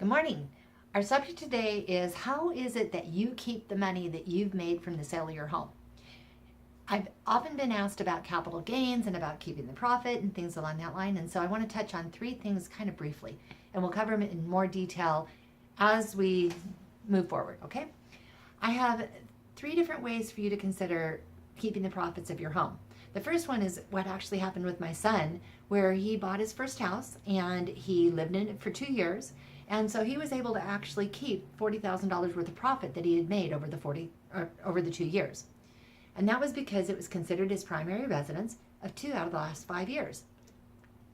Good morning. Our subject today is how is it that you keep the money that you've made from the sale of your home? I've often been asked about capital gains and about keeping the profit and things along that line, and so I want to touch on three things kind of briefly, and we'll cover them in more detail as we move forward, okay? I have three different ways for you to consider keeping the profits of your home. The first one is what actually happened with my son, where he bought his first house and he lived in it for 2 years. And so he was able to actually keep $40,000 worth of profit that he had made over the 2 years. And that was because it was considered his primary residence of 2 out of the last 5 years.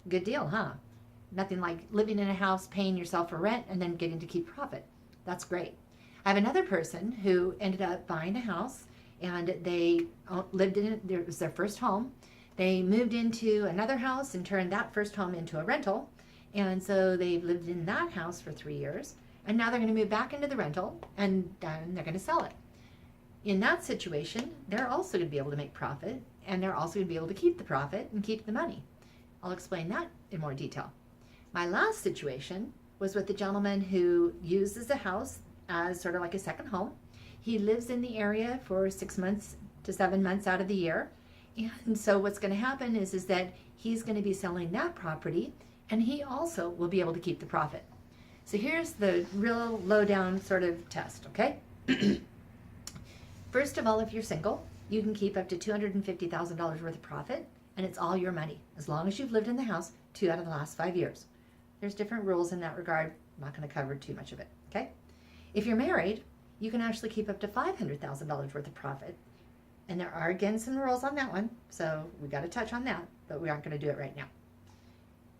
Good deal, huh? Nothing like living in a house, paying yourself for rent, and then getting to keep profit. That's great. I have another person who ended up buying a house, and they lived in it. It was their first home. They moved into another house and turned that first home into a rental. And so they've lived in that house for 3 years, and now they're going to move back into the rental, and then they're going to sell it. In that situation, they're also going to be able to make profit, and they're also going to be able to keep the profit and keep the money. I'll explain that in more detail. My last situation was with the gentleman who uses the house as sort of like a second home. He lives in the area for 6 months to 7 months out of the year. And so what's going to happen is that he's going to be selling that property, and he also will be able to keep the profit. So here's the real lowdown sort of test, okay? First of all, if you're single, you can keep up to $250,000 worth of profit, and it's all your money, as long as you've lived in the house 2 out of the last 5 years. There's different rules in that regard. I'm not going to cover too much of it, okay? If you're married, you can actually keep up to $500,000 worth of profit. And there are, again, some rules on that one, so we got to touch on that, but we aren't going to do it right now.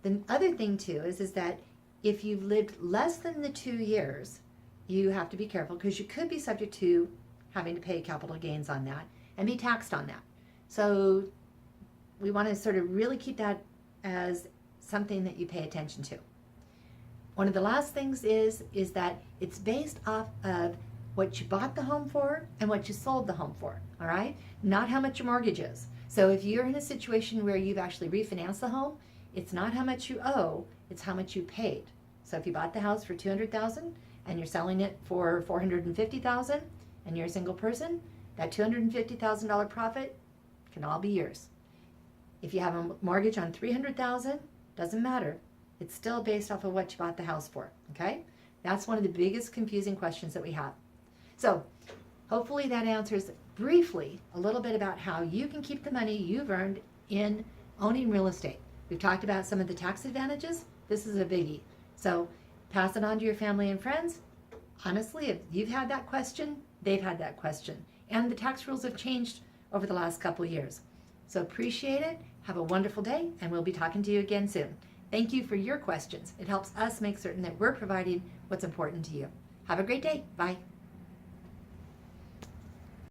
The other thing, too, is that if you've lived less than the 2 years, you have to be careful because you could be subject to having to pay capital gains on that and be taxed on that. So we want to sort of really keep that as something that you pay attention to. One of the last things is that it's based off of what you bought the home for and what you sold the home for, all right? Not how much your mortgage is. So if you're in a situation where you've actually refinanced the home, it's not how much you owe, it's how much you paid. So if you bought the house for $200,000 and you're selling it for $450,000 and you're a single person, that $250,000 profit can all be yours. If you have a mortgage on $300,000, doesn't matter. It's still based off of what you bought the house for, okay? That's one of the biggest confusing questions that we have. So hopefully that answers briefly a little bit about how you can keep the money you've earned in owning real estate. We've talked about some of the tax advantages. This is a biggie. So pass it on to your family and friends. Honestly, if you've had that question, they've had that question. And the tax rules have changed over the last couple of years. So appreciate it. Have a wonderful day, and we'll be talking to you again soon. Thank you for your questions. It helps us make certain that we're providing what's important to you. Have a great day. Bye.